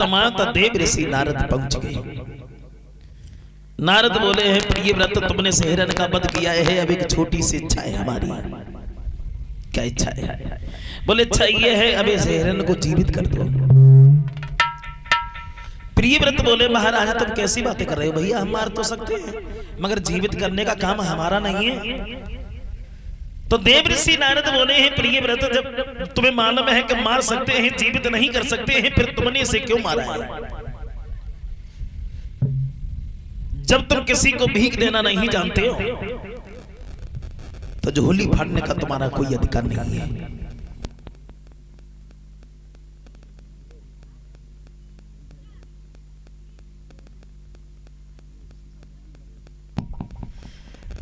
तमात देव ऋषि नारद पहुंच गए। नारद बोले हैं प्रिय व्रत तुमने से हिरण का वध किया है, अब एक छोटी सी इच्छा है हमारी। क्या इच्छा है? बोले इच्छा ये है अब इस हिरण को जीवित कर दो। प्रिय व्रत बोले महाराज तुम कैसी बातें कर रहे हो भैया, हम मार तो सकते हैं मगर जीवित करने का काम हमारा नहीं है। तो देव ऋषि नारद बोले हैं प्रिय व्रत जब तुम्हें मालूम है कि मार सकते हैं जीवित नहीं कर सकते हैं, फिर तुमने इसे क्यों मारा है? जब तुम किसी को भीख देना नहीं जानते हो तो झोली फाड़ने का तुम्हारा कोई अधिकार नहीं है।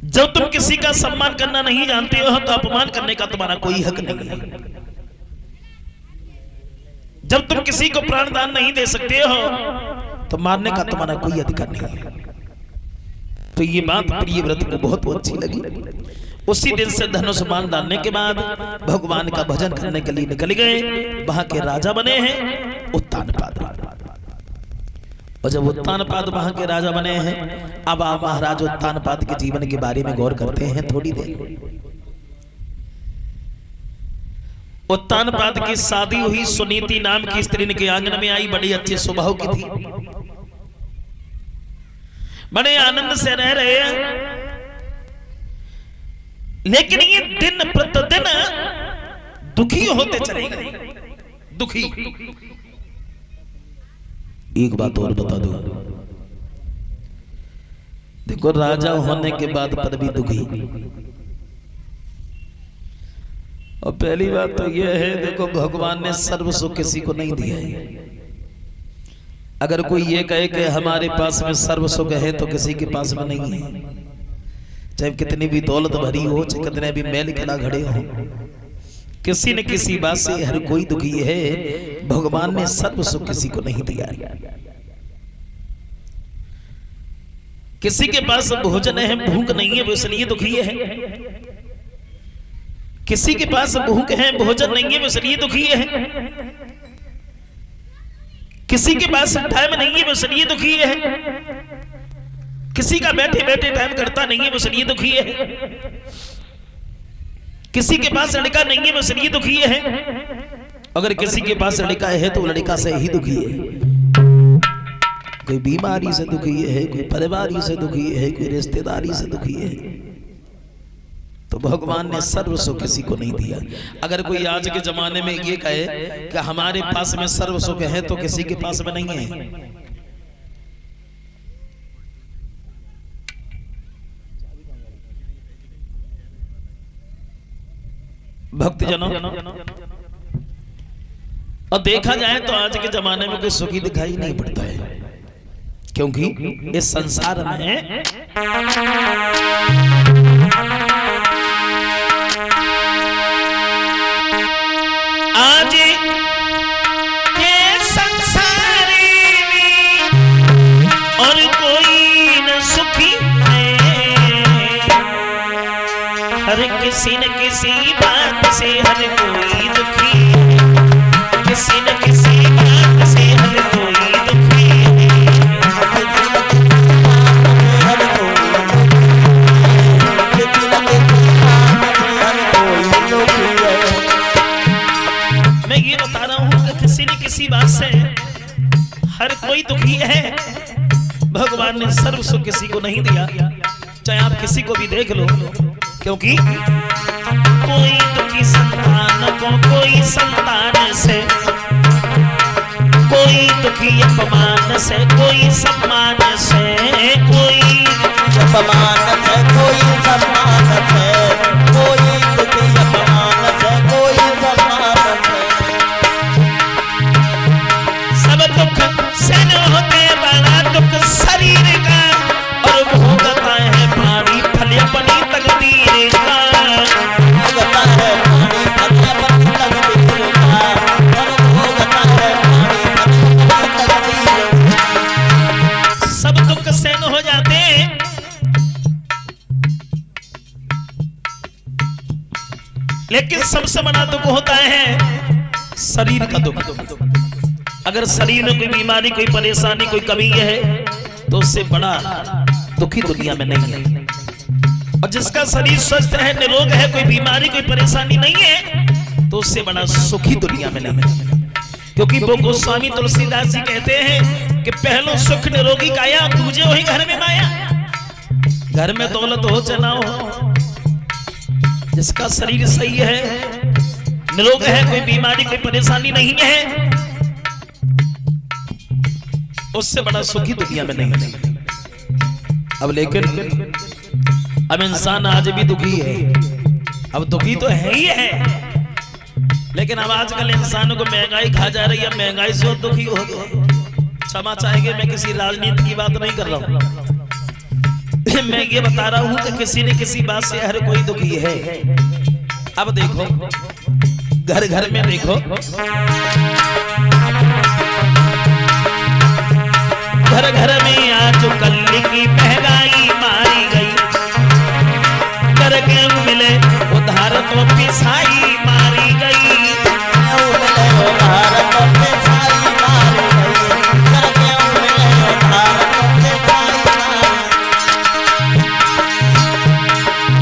जब तुम किसी का सम्मान करना नहीं जानते हो तो अपमान करने का तुम्हारा कोई हक नहीं है। जब तुम किसी को प्राणदान नहीं दे सकते हो तो मारने का तुम्हारा कोई अधिकार नहीं है। तो ये बात प्रिय व्रत को बहुत अच्छी लगी। उसी दिन से धनुष बाण डालने के बाद भगवान का भजन करने के लिए निकल गए। वहां के राजा बने हैं उत्तानपाद। और जब उत्तानपाद वहां के राजा बने हैं, अब आप महाराज उत्तानपाद के जीवन के बारे में गौर करते हैं थोड़ी देर। उत्तानपाद की शादी हुई, सुनीति नाम की स्त्री के आंगन में आई, बड़ी अच्छे स्वभाव की थी, बड़े आनंद से रह रहे हैं। लेकिन ये दिन प्रतिदिन दुखी होते चले गए। दुखी। एक बात और बता दो, देखो राजा होने के बाद पर भी दुखी। और पहली बात तो यह है देखो भगवान ने सर्व सुख किसी को नहीं दिया है। अगर कोई ये कहे कि हमारे पास में सर्व सुख है तो किसी के पास में नहीं है। चाहे कितनी भी दौलत भरी हो, चाहे कितने भी मैल किला घड़े हो, किसी न किसी बात से हर कोई दुखी है। भगवान ने सर्व सुख किसी को नहीं दिया। किसी के पास भोजन है भूख नहीं है वो इसलिए दुखी है। किसी के पास भूख है भोजन नहीं है वो इसलिए दुखी है। किसी के पास टाइम नहीं है वो इसलिए दुखी है। किसी का बैठे बैठे टाइम करता नहीं है वो इसलिए दुखी है। किसी के पास लड़का नहीं है वो इसलिए दुखी है। अगर किसी के पास लड़का है तो लड़का से ही दुखी है। कोई बीमारी से दुखी है, कोई परिवारी से दुखी है, कोई रिश्तेदारी से दुखी है। तो भगवान ने सर्व सुख किसी को नहीं दिया। अगर कोई आज के जमाने में ये कहे कि हमारे पास में सर्व सुख है तो किसी के पास में नहीं है। भक्तजनों, और देखा जाए तो आज के जमाने में कोई सुखी दिखाई नहीं पड़ता है, क्योंकि इस संसार में आज के संसार में और कोई न सुखी है। हर किसी न किसी बात से हर कोई दुखी है। किसी न किसी बात से हर कोई दुखी है। मैं ये बता रहा हूँ कि किसी न किसी बात से हर कोई दुखी है। भगवान ने सर्व सुख किसी को नहीं दिया। चाहे आप किसी को भी देख लो, क्योंकि कोई दुखी संतान को कोई संतान से, कोई दुखी अपमान से कोई सम्मान से, कोई अपमान से कोई सम्मान से, कोई दुखी अपमान से कोई सम्मान से। सब दुख सहन होते बड़ा दुख शरीर का, और भोगता है भारी फल अपनी तकदीर का। भोगता है भारी फल अपनी तकदीर का, और भोगता है भारी फल अपनी तकदीर का। सब दुख सहन हो जाते हैं, लेकिन सबसे बड़ा दुख होता है शरीर का दुख। अगर शरीर में कोई बीमारी, कोई परेशानी, कोई कमी है तो उससे बड़ा दुखी दुनिया में नहीं है। और जिसका शरीर स्वस्थ है, निरोग है, कोई बीमारी, कोई परेशानी नहीं है तो उससे बड़ा सुखी दुनिया में नहीं है। क्योंकि वो गोस्वामी तुलसीदास जी कहते हैं कि पहलो सुख निरोगी काया, दूजे वही घर में माया। घर में दौलत हो चाहे ना हो, जिसका शरीर सही है, निरोग है, कोई बीमारी, कोई परेशानी नहीं है, उससे बड़ा सुखी दुनिया में नहीं है। अब लेकिन अब इंसान आज भी दुखी है। अब दुखी तो है ही है, लेकिन अब आजकल इंसानों को महंगाई खा जा रही है, महंगाई से दुखी हो गए। क्षमा चाहेंगे, मैं किसी राजनीति की बात नहीं कर रहा हूं, मैं ये बता रहा हूं कि किसी न किसी बात से हर कोई दुखी है। अब देखो, घर घर में देखो, घर घर में आज कल की महंगाई मारी गई, कर के मिले उधार तो पिसाई मारी गई, उधार तो पिसाई मारी गई, कर के मिले उधार तो पिसाई मारी।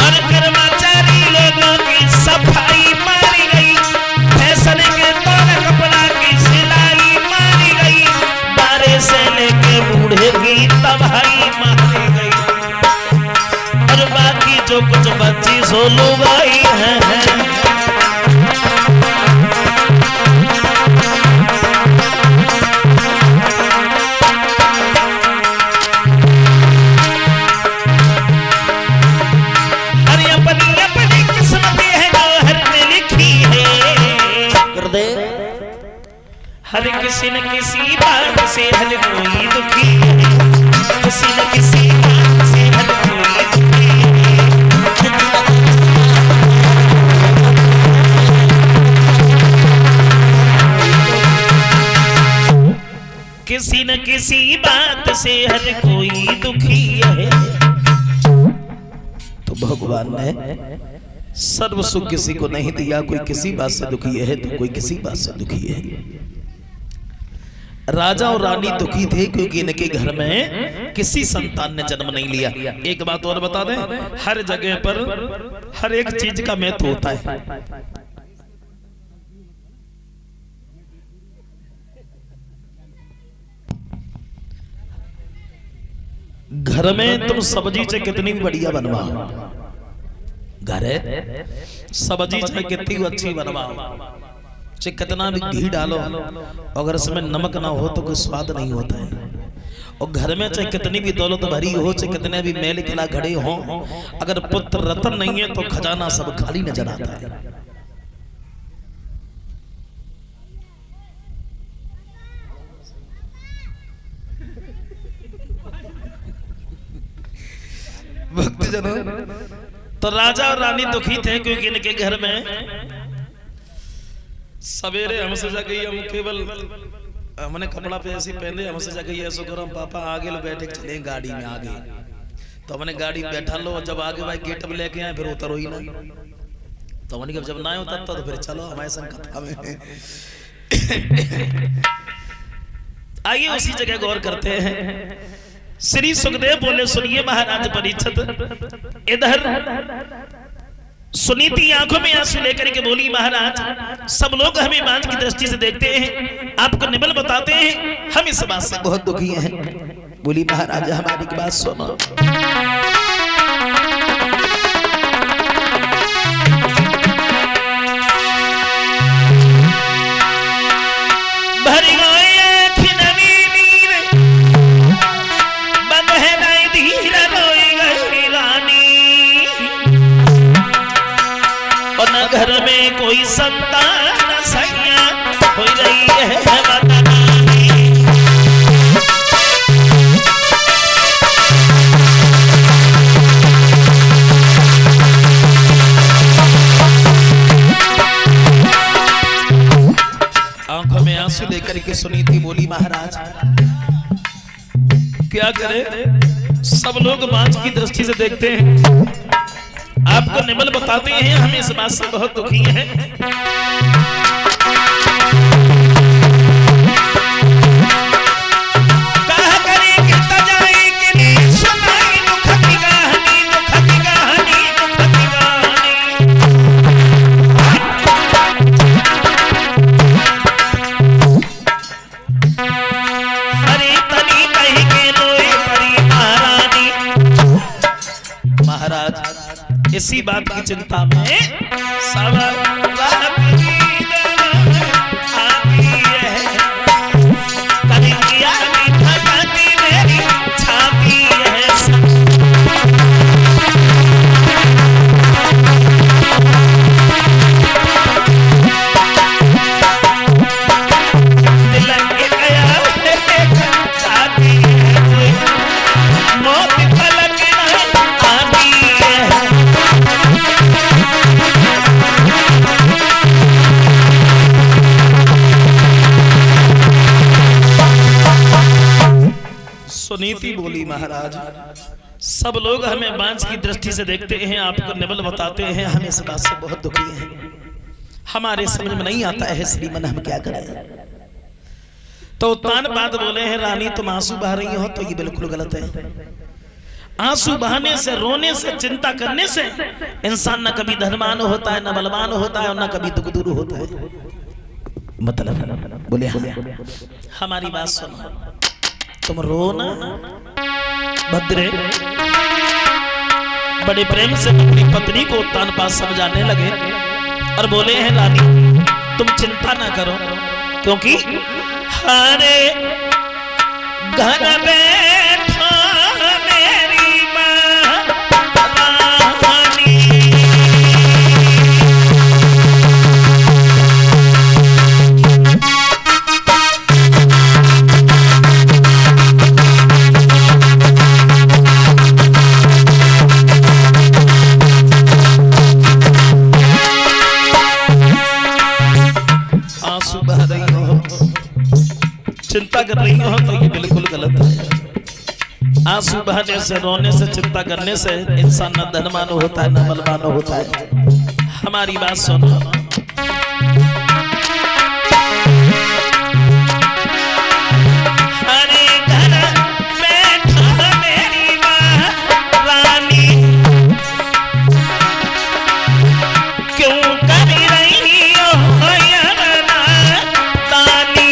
और कर्मचारी लोगों की सफाई मारी गई, फैशन के तौर कपड़ा की सिलाई मारी गई, बारे से लेके बूढ़े की तबाही मारी गई, और बाकी जो कुछ बच्ची सो लोग आई हैं। अरे अपनी अपनी किस्मत है जो हर ने लिखी है, गुरुदेव हर किसी न किसी बात से हर कोई दुखी है, किसी न किसी बात से हर कोई दुखी है। किसी न किसी बात से हर कोई दुखी है। तो भगवान ने सर्व सुख किसी को नहीं दिया, कोई किसी बात से दुखी है तो कोई किसी बात से दुखी है। राजा और रानी दुखी थे क्योंकि इनके घर में किसी संतान ने जन्म नहीं लिया। एक बात और बता दें, हर जगह पर हर एक चीज का महत्व होता है। घर में तुम सब्जी चाहे कितनी भी बढ़िया बनवाओ, घर है, सब्जी चाहे कितनी अच्छी बनवाओ, चाहे कितना भी घी डालो, अगर उसमें नमक ना हो तो कोई स्वाद नहीं होता है। और घर में चाहे कितनी भी दौलत भरी हो, चाहे कितने भी मेल खिला घड़े हो, अगर पुत्र रतन नहीं है तो खजाना सब खाली नजर आता है। भक्तजनों, तो राजा और रानी दुखी थे क्योंकि इनके घर में सवेरे हमसे जाके हम केवल हमने कपड़ा पे ऐसे पहने, हमसे जाके ऐसा करो हम पापा आगे लो बैठे चले गाड़ी में आगे, तो हमने गाड़ी में बैठा लो, जब आगे भाई गेट में लेके आए फिर उतरो ही ना, तो हमने जब ना उतरता तो फिर चलो हमारे संग कथा में। आइए उसी जगह गौर करते हैं। श्री सुखदेव बोले, सुनिए महाराज परीक्षित। इधर सुनीति आंखों में आंसू लेकर के बोली, महाराज सब लोग हमें मांझ की दृष्टि से देखते हैं, आपको निबल बताते हैं, हम इस बात से बहुत दुखी हैं। बोली महाराज हमारी की बात सुनो। घर में कोई संतान सैया हो रही है आंखों में आंसू लेकर के सुनीति बोली, महाराज क्या करें, सब लोग मांझ की दृष्टि से देखते हैं, आपको निबल बताते हैं, हम इस बात से बहुत दुखी हैं। इसी बात की चिंता में सब सुनीति बोली, महाराज सब लोग हमें बांझ की दृष्टि से देखते हैं, आपको निबल बताते हैं, हम इस बात से बहुत दुखी हैं, हमारे समझ में नहीं आता है श्रीमन हम क्या करें। तो तान बात बोले हैं, रानी तुम आंसू बहा रही हो तो ये बिल्कुल गलत है। आंसू बहाने से, रोने से, चिंता करने से इंसान न कभी धनवान होता है, न बलवान होता है, और न कभी दुख दूर होता है। मतलब बोले हमारी बात सुनो, तुम रो ना। भद्रे बड़े प्रेम से अपनी पत्नी को तानपास समझाने लगे और बोले हैं, रानी तुम चिंता ना करो, क्योंकि हरे घर बैठा मेरी मां रानी। चिंता कर रही हो तो ये बिल्कुल गलत है। आंसू बहाने से, रोने से, चिंता करने से इंसान न धनवान होता है, न बलवान होता है। हमारी बात सुनो, हरे घर बैठा मेरी मां रानी, क्यों कर रही हो यारना तानी।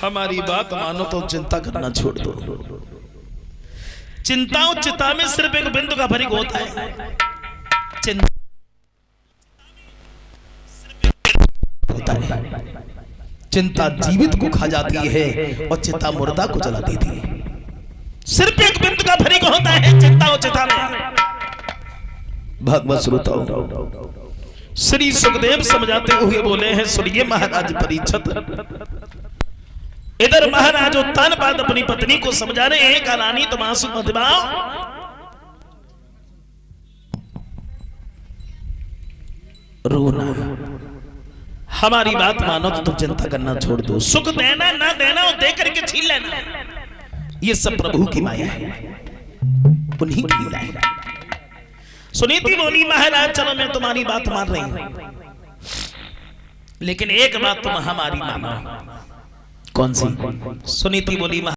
हमारी बात मानो तो चिंता करना छोड़ दो। चिंता और चिता में सिर्फ एक बिंदु का फर्क होता है। चिंता चिंता जीवित को खा जाती है और चिता मुर्दा को जला देती है। सिर्फ एक बिंदु का फर्क होता है चिंता और चिता में। भगवत श्रोताओ, श्री सुखदेव समझाते हुए बोले हैं, सुनिए महाराज परीक्षित। इधर महाराज उत्तानपाद अपनी पत्नी को समझा रहे हैं, का रानी तुम आंसू मत बहाओ, रोना, हमारी बात मानो तो तुम चिंता करना छोड़ दो। सुख देना ना देना और दे करके छीन लेना, ये सब प्रभु की माया है, उन्हीं की लीला है। सुनीति बोली, महाराज चलो मैं तुम्हारी बात मान रही हूं, लेकिन एक बात तुम हमारी मानो। कौन सी? सुनीति बोली,